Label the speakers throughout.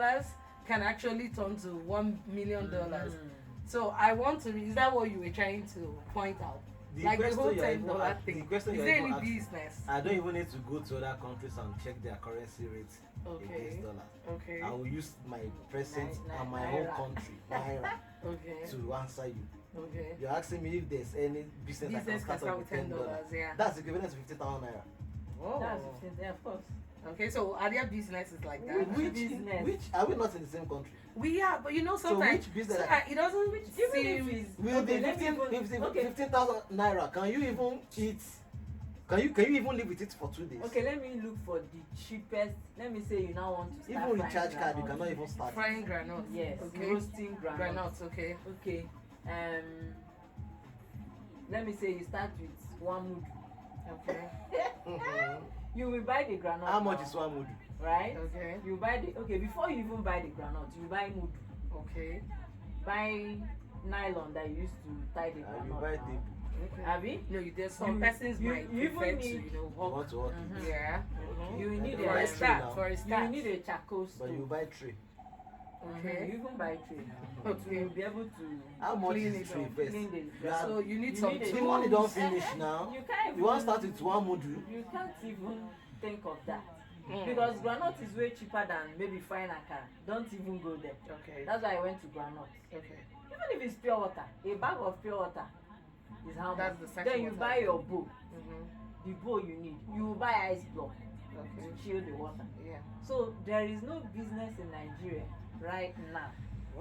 Speaker 1: dollars can actually turn to $1 million. So I want to. Is that what you were trying to point out? Like the whole $10 thing. Is there any business?
Speaker 2: I don't even need to go to other countries and check their currency rates against dollar.
Speaker 1: Okay.
Speaker 2: I will use my present and my home country, naira, to answer you.
Speaker 1: Okay.
Speaker 2: You're asking me if there's any business that can start with $10.
Speaker 1: Yeah.
Speaker 2: That's equivalent to 50,000 naira.
Speaker 1: Oh.
Speaker 3: That's 15, yeah, of course.
Speaker 1: Okay, so are there businesses like that?
Speaker 3: Which business?
Speaker 2: Which are we not in the same country?
Speaker 1: We are, but you know sometimes
Speaker 2: so which business
Speaker 1: it doesn't seem.
Speaker 2: With the 15,000 naira, can you even eat? Can you even live with it for 2 days?
Speaker 3: Okay, let me look for the cheapest. Let me say you now want to start
Speaker 2: even recharge card, you cannot even start
Speaker 1: frying granules.
Speaker 3: Yes,
Speaker 1: okay.
Speaker 3: Roasting granules.
Speaker 1: Okay.
Speaker 3: Okay. Let me say you start with 1 mudu.
Speaker 1: Okay.
Speaker 3: You will buy the granite.
Speaker 2: How much is 1 mudu?
Speaker 3: Right?
Speaker 1: Okay.
Speaker 3: You buy the before you even buy the granite, you buy mudu.
Speaker 1: Okay.
Speaker 3: Buy nylon that you used to tie the granite.
Speaker 2: You buy tape.
Speaker 1: Okay.
Speaker 3: Abi?
Speaker 1: No, there's some persons might prefer to,
Speaker 2: What to work?
Speaker 1: Yeah.
Speaker 3: You need
Speaker 1: For a
Speaker 3: a
Speaker 1: start.
Speaker 3: You need a charcoal stove.
Speaker 2: But you buy tray.
Speaker 1: Okay.
Speaker 3: You even buy tray now.
Speaker 1: Okay.
Speaker 3: You'll be able to
Speaker 2: How much
Speaker 1: clean
Speaker 2: is
Speaker 1: it
Speaker 2: tray
Speaker 1: up,
Speaker 2: first?
Speaker 3: clean the
Speaker 1: So you need some
Speaker 3: need
Speaker 2: The
Speaker 3: a-
Speaker 2: money don't finish now.
Speaker 3: You can't even,
Speaker 2: You want to start with 1 mudu?
Speaker 3: You can't even think of that. Because granite is way cheaper than maybe frying akara. Don't even go there.
Speaker 1: Okay.
Speaker 3: That's why I went to granite.
Speaker 1: Okay.
Speaker 3: Even if it's pure water, a bag of pure water is how
Speaker 1: That's
Speaker 3: much.
Speaker 1: the second
Speaker 3: Then you
Speaker 1: water.
Speaker 3: buy your bowl.
Speaker 1: Mm-hmm.
Speaker 3: The bowl you need. You will buy ice block
Speaker 1: Okay.
Speaker 3: to chill the water.
Speaker 1: Yeah.
Speaker 3: So there is no business in Nigeria right now.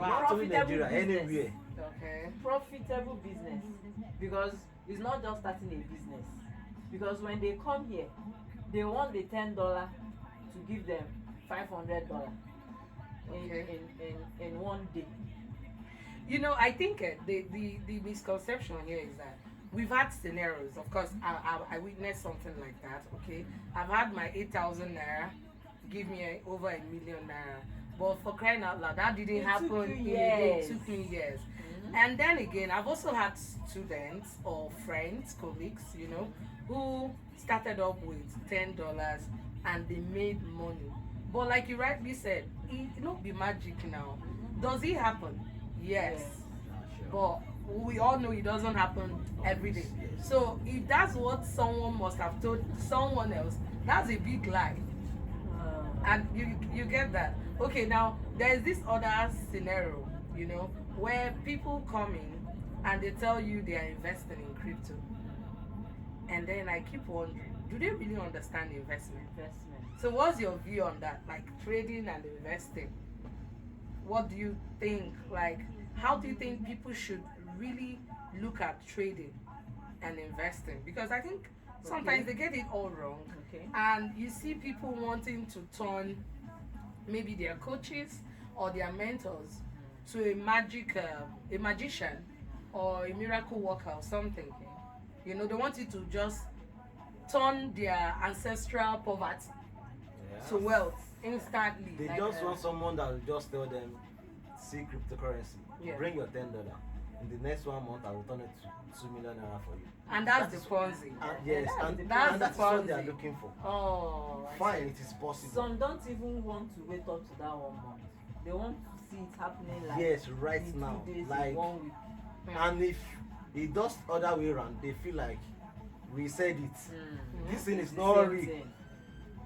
Speaker 2: Not only Nigeria, anywhere.
Speaker 1: Okay.
Speaker 3: Profitable business, because it's not just starting a business. Because when they come here, they want the $10 to give them $500 in 1 day.
Speaker 1: You know, I think the misconception here is that we've had scenarios. Of course, I witnessed something like that. Okay, I've had my 8,000 naira give me over $1 million naira. But for crying out loud, that didn't happen in a day. It took me years. And then again, I've also had students or friends, colleagues, who started up with $10 and they made money. But like you rightly said, it not be magic now. Does it happen? Yes. But we all know it doesn't happen every day. So if that's what someone must have told someone else, that's a big lie. And you get that. Okay, now there's this other scenario, where people come in and they tell you they are investing in crypto. And then I keep wondering, do they really understand investment? So what's your view on that? Like trading and investing. What do you think? Like, how do you think people should really look at trading and investing? Because I think sometimes they get it all wrong.
Speaker 3: Okay.
Speaker 1: And you see people wanting to turn maybe their coaches or their mentors to a magician or a miracle worker or something. They want you to just turn their ancestral poverty to wealth instantly.
Speaker 2: They just want someone that will just tell them, see cryptocurrency, bring your $10. In the next 1 month, I will turn it to 2 million naira for you.
Speaker 1: And that's the Ponzi.
Speaker 2: Yes,
Speaker 1: that's
Speaker 2: that's what they are looking for.
Speaker 1: Oh,
Speaker 2: fine, it is possible.
Speaker 3: Some don't even want to wait up to that 1 month. They want to see it happening like
Speaker 2: yes, right
Speaker 3: in
Speaker 2: now,
Speaker 3: 2 days,
Speaker 2: like
Speaker 3: in 1 week.
Speaker 2: And if it does other way around, they feel like we said it. This thing is not real.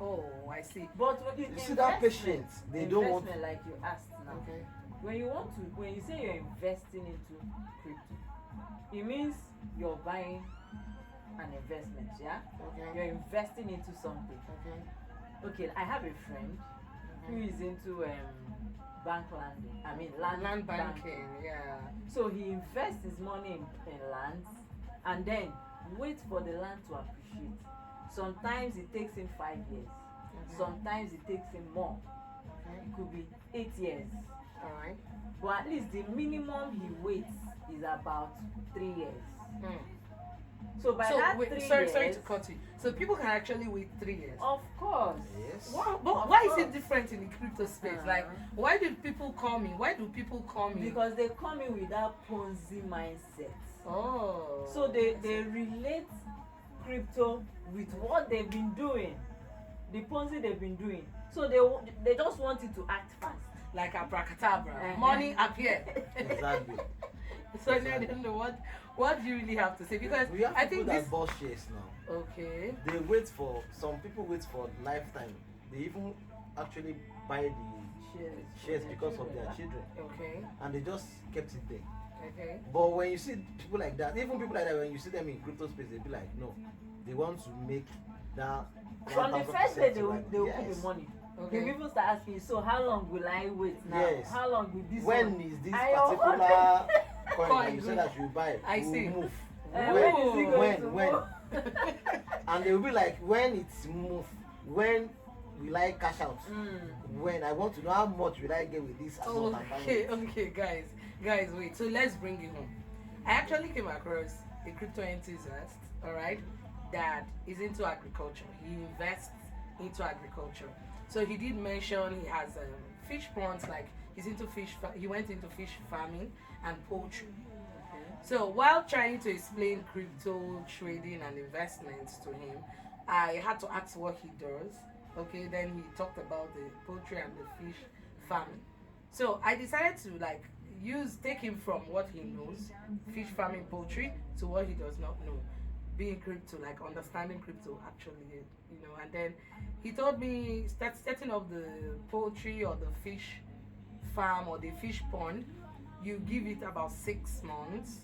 Speaker 1: Oh, I see.
Speaker 3: But
Speaker 2: you see that patient, they don't want
Speaker 3: like you asked now.
Speaker 1: Okay.
Speaker 3: When you say you're investing into crypto, it means you're buying an investment, yeah?
Speaker 1: Okay.
Speaker 3: You're investing into something. Okay, I have a friend who is into bank landing. I mean land
Speaker 1: banking, yeah.
Speaker 3: So he invests his money in lands and then wait for the land to appreciate. Sometimes it takes him 5 years. Sometimes it takes him more. It could be 8 years.
Speaker 1: All right.
Speaker 3: But at least the minimum he waits is about 3 years. So by that 3 years...
Speaker 1: Sorry to cut you. So people can actually wait 3 years?
Speaker 3: Of course.
Speaker 2: Yes.
Speaker 1: But why is it different in the crypto space? Like, why do people come in?
Speaker 3: Because they come in with that Ponzi mindset.
Speaker 1: Oh.
Speaker 3: So they relate crypto with what they've been doing. The Ponzi they've been doing. So they just want it to act fast.
Speaker 1: like abracadabra, money appear.
Speaker 2: Exactly.
Speaker 1: So I don't know what do you really have to say, because
Speaker 2: We have
Speaker 1: I
Speaker 2: people
Speaker 1: think
Speaker 2: that
Speaker 1: this.
Speaker 2: bought shares now.
Speaker 1: Okay.
Speaker 2: They wait for, some people wait for lifetime. They even actually buy the shares because of their children,
Speaker 1: Okay.
Speaker 2: and they just kept it there.
Speaker 1: Okay.
Speaker 2: But when you see people like that, even people like that, when you see them in crypto space, they be like, no, they want to make that.
Speaker 3: From the
Speaker 2: 1000%
Speaker 3: first day they
Speaker 2: to
Speaker 3: will,
Speaker 2: like,
Speaker 3: they will put
Speaker 2: yes.
Speaker 3: the money.
Speaker 1: Okay.
Speaker 3: The people start asking, so how long will I wait now?
Speaker 2: Yes.
Speaker 3: How long will this
Speaker 2: When
Speaker 3: one?
Speaker 2: is this
Speaker 3: I
Speaker 2: particular coin
Speaker 1: Coin
Speaker 2: that you said
Speaker 1: good.
Speaker 2: that you buy
Speaker 1: I
Speaker 2: will
Speaker 1: see.
Speaker 2: move?
Speaker 3: When
Speaker 2: When?
Speaker 3: is it going to
Speaker 2: When?
Speaker 3: move?
Speaker 2: And they will be like, when it's move, when will I cash out? When I want to know how much will I get with this amount I'm buying.
Speaker 1: Okay, guys, wait. So let's bring it home. I actually came across a crypto enthusiast, all right, that is into agriculture. He invests into agriculture. So he did mention he has fish ponds, like he's into fish. He went into fish farming and poultry. So while trying to explain crypto trading and investments to him, I had to ask what he does. Okay, then he talked about the poultry and the fish farming. So I decided to like take him from what he knows, fish farming, poultry, to what he does not know, being crypto, like understanding crypto actually, And then he told me start setting up the poultry or the fish farm or the fish pond. You give it about 6 months,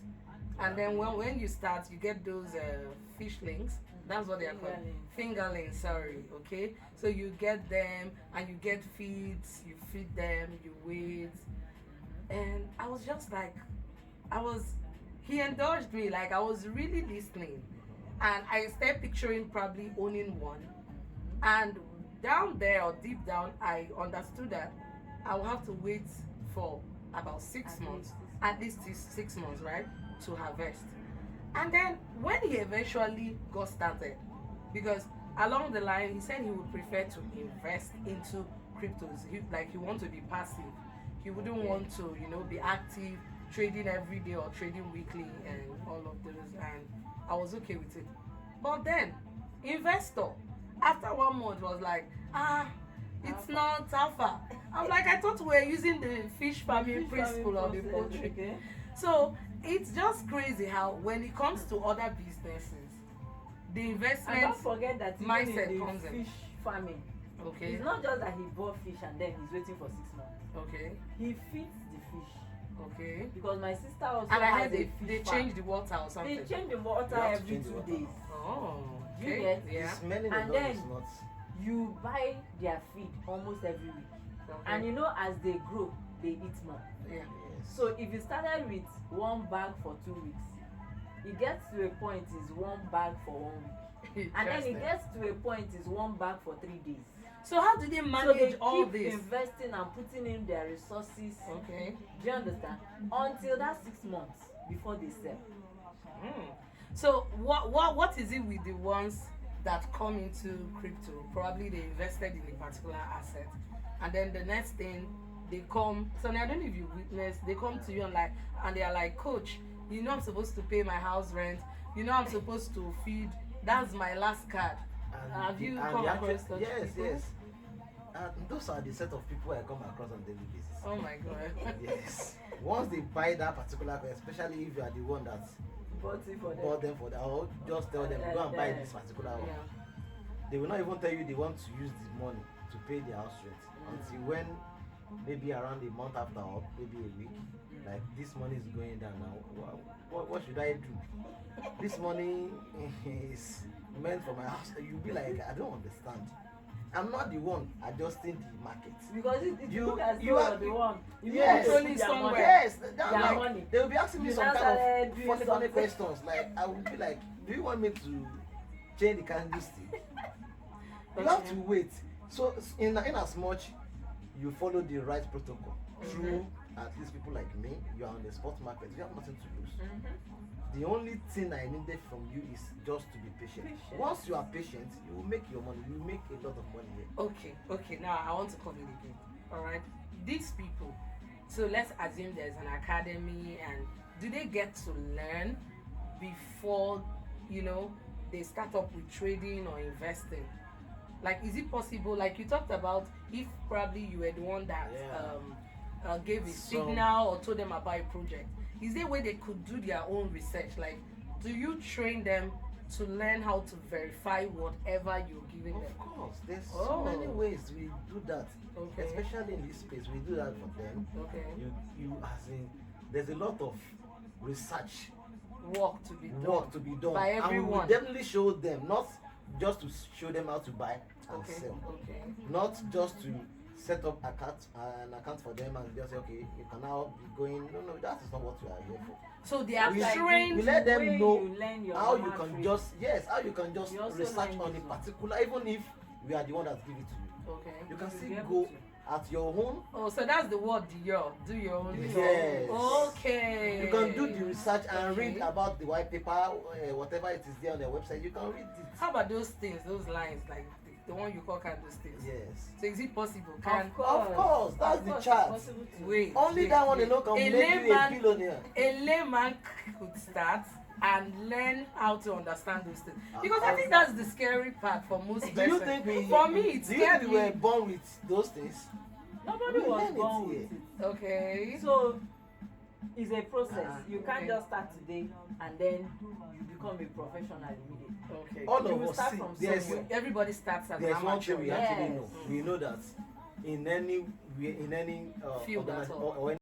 Speaker 1: and then when you start, you get those fish links. That's what they are called. Fingerlings, sorry. Okay, so you get them and you get feeds. You feed them. You wait, and I was just like, He indulged me. Like I was really listening, and I started picturing probably owning one. And down there or deep down, I understood that I will have to wait for about 6 months, at least 6 months, right, to harvest. And then when he eventually got started, because along the line he said he would prefer to invest into cryptos. He want to be passive. He wouldn't want to, be active, trading every day or trading weekly and all of those. And I was okay with it. But then, investor, after 1 month was like, it's not alpha. I'm like, I thought we were using the fish farming principle of the poultry.
Speaker 3: Okay.
Speaker 1: So it's just crazy how when it comes to other businesses, the
Speaker 3: And
Speaker 1: investment
Speaker 3: don't forget that even
Speaker 1: mindset
Speaker 3: in
Speaker 1: comes
Speaker 3: the
Speaker 1: in.
Speaker 3: fish farming,
Speaker 1: Okay.
Speaker 3: it's not just that he bought fish and then he's waiting for 6 months.
Speaker 1: Okay.
Speaker 3: He feeds the fish.
Speaker 1: Okay.
Speaker 3: Because my sister also
Speaker 1: And I
Speaker 3: has
Speaker 1: heard
Speaker 3: a
Speaker 1: they
Speaker 3: fish farm.
Speaker 1: change the water or something.
Speaker 3: They change the water
Speaker 2: You have to
Speaker 3: every
Speaker 2: change the
Speaker 3: 2
Speaker 2: water.
Speaker 3: days.
Speaker 1: Oh.
Speaker 3: You
Speaker 1: Okay.
Speaker 3: get?
Speaker 1: Yeah.
Speaker 2: It's smelling
Speaker 3: And
Speaker 2: alone
Speaker 3: then-
Speaker 2: is not.
Speaker 3: You buy their feed almost every week.
Speaker 1: Okay.
Speaker 3: And as they grow, they eat more.
Speaker 1: Yeah.
Speaker 2: Yes.
Speaker 3: So if you started with 1 bag for 2 weeks, it gets to a point is 1 bag for 1 week. And then
Speaker 1: Interesting.
Speaker 3: it gets to a point is 1 bag for 3 days.
Speaker 1: So how do they
Speaker 3: So
Speaker 1: manage
Speaker 3: they
Speaker 1: all
Speaker 3: keep
Speaker 1: this?
Speaker 3: investing and putting in their resources.
Speaker 1: Okay.
Speaker 3: Do you understand? Until that 6 months before they sell.
Speaker 1: So what is it with the ones that come into crypto? Probably they invested in a particular asset, and then the next thing they come. So I don't know if you witness. They come to you and they are like, Coach, I'm supposed to pay my house rent. I'm supposed to feed. That's my last card. Have you come across such
Speaker 2: Yes,
Speaker 1: people?
Speaker 2: yes. And those are the set of people I come across on a daily basis.
Speaker 1: Oh my God.
Speaker 2: Yes. Once they buy that particular coin, especially if you are the one that
Speaker 3: Bought it for them.
Speaker 2: bought them for that, or just tell them go and buy this particular one.
Speaker 1: Yeah.
Speaker 2: They will not even tell you they want to use the money to pay their house rent until when, maybe around a month after or maybe a week, like this money is going down now. What should I do? This money is meant for my house. You'll be like, I don't understand. I'm not the one adjusting the market.
Speaker 3: Because it
Speaker 2: You-
Speaker 3: look as
Speaker 2: you
Speaker 3: though
Speaker 2: are-
Speaker 3: you're the one. You
Speaker 2: Yes.
Speaker 3: need to
Speaker 1: Only
Speaker 3: put their
Speaker 1: somewhere.
Speaker 3: money.
Speaker 2: Yes,
Speaker 3: Their
Speaker 2: like,
Speaker 3: money.
Speaker 2: they will be asking me
Speaker 3: You
Speaker 2: some
Speaker 3: now
Speaker 2: kind
Speaker 3: started
Speaker 2: of
Speaker 3: doing
Speaker 2: funny
Speaker 3: something.
Speaker 2: questions. Like I would be like, do you want me to change the candlestick? You have to wait. So in as much you follow the right protocol through at least people like me, you are on the spot market, you have nothing to lose. The only thing I needed from you is just to be patient.
Speaker 3: Patient.
Speaker 2: Once you are patient, you will make your money. You will make a lot of money here.
Speaker 1: Okay, now I want to come in again. Alright. These people, so let's assume there's an academy, and do they get to learn before they start up with trading or investing? Like, is it possible, like you talked about, if probably you were the one that
Speaker 2: Yeah.
Speaker 1: gave a
Speaker 2: Some-
Speaker 1: signal or told them about a project, is there a way they could do their own research? Like, do you train them to learn how to verify whatever you're giving them?
Speaker 2: Of course, there's
Speaker 1: Oh.
Speaker 2: so many ways we do that.
Speaker 1: Okay.
Speaker 2: Especially in this space, we do that for them.
Speaker 1: Okay.
Speaker 2: You as in, there's a lot of research
Speaker 1: Work to be done.
Speaker 2: work to be done,
Speaker 1: by
Speaker 2: and we will
Speaker 1: everyone.
Speaker 2: definitely show them, not just to show them how to buy and
Speaker 1: Okay.
Speaker 2: sell,
Speaker 1: Okay.
Speaker 2: not just to set up an account for them and just say, okay, you can now be going. No, that is not what we are here for.
Speaker 1: So they are
Speaker 2: We-
Speaker 1: trained.
Speaker 2: we let them
Speaker 3: Way
Speaker 2: know
Speaker 3: you learn your
Speaker 2: how you
Speaker 3: normal
Speaker 2: can
Speaker 3: trade.
Speaker 2: just how you can just
Speaker 3: You also
Speaker 2: research
Speaker 3: learn
Speaker 2: on a
Speaker 3: this one.
Speaker 2: particular, even if we are the one that give it to you,
Speaker 1: Okay.
Speaker 2: you can
Speaker 3: You'll
Speaker 2: still
Speaker 3: be able
Speaker 2: go
Speaker 3: to.
Speaker 2: at your own.
Speaker 1: Oh, so that's the word do your own.
Speaker 2: Yes.
Speaker 1: Okay.
Speaker 2: You can do the research and read
Speaker 1: Okay.
Speaker 2: about the white paper, whatever it is there on their website. You can read it.
Speaker 1: How about those things, those lines, like the one you call candlesticks?
Speaker 2: Yes.
Speaker 1: So is it possible? Can
Speaker 3: Of course,
Speaker 2: that's
Speaker 3: of
Speaker 2: the
Speaker 3: course,
Speaker 2: chart.
Speaker 3: it's possible to.
Speaker 1: wait?
Speaker 2: Only
Speaker 1: wait,
Speaker 2: that one
Speaker 1: wait.
Speaker 2: alone can
Speaker 1: A
Speaker 2: make you a
Speaker 1: layman-
Speaker 2: billionaire.
Speaker 1: A layman could start and learn how to understand those things, because I think that's the scary part for most
Speaker 2: Do you
Speaker 1: persons.
Speaker 2: think we?
Speaker 1: For me, it
Speaker 2: do you think
Speaker 1: scared
Speaker 2: we were
Speaker 1: me.
Speaker 2: born with those things?
Speaker 3: Nobody
Speaker 2: We
Speaker 3: was
Speaker 2: learn it
Speaker 3: born
Speaker 2: here.
Speaker 3: with it.
Speaker 1: Okay.
Speaker 3: So it's a process. You can't
Speaker 1: Okay.
Speaker 3: just start today and then you become a professional immediately.
Speaker 1: Okay.
Speaker 2: All
Speaker 3: You
Speaker 2: of
Speaker 3: will
Speaker 2: us
Speaker 3: start
Speaker 2: see.
Speaker 3: from
Speaker 2: There's
Speaker 3: somewhere.
Speaker 1: Everybody starts as an
Speaker 2: there's one
Speaker 1: amateur.
Speaker 2: thing we
Speaker 1: yeah?
Speaker 2: actually
Speaker 3: Yes.
Speaker 2: know. We know that in any
Speaker 1: Field at all.
Speaker 2: or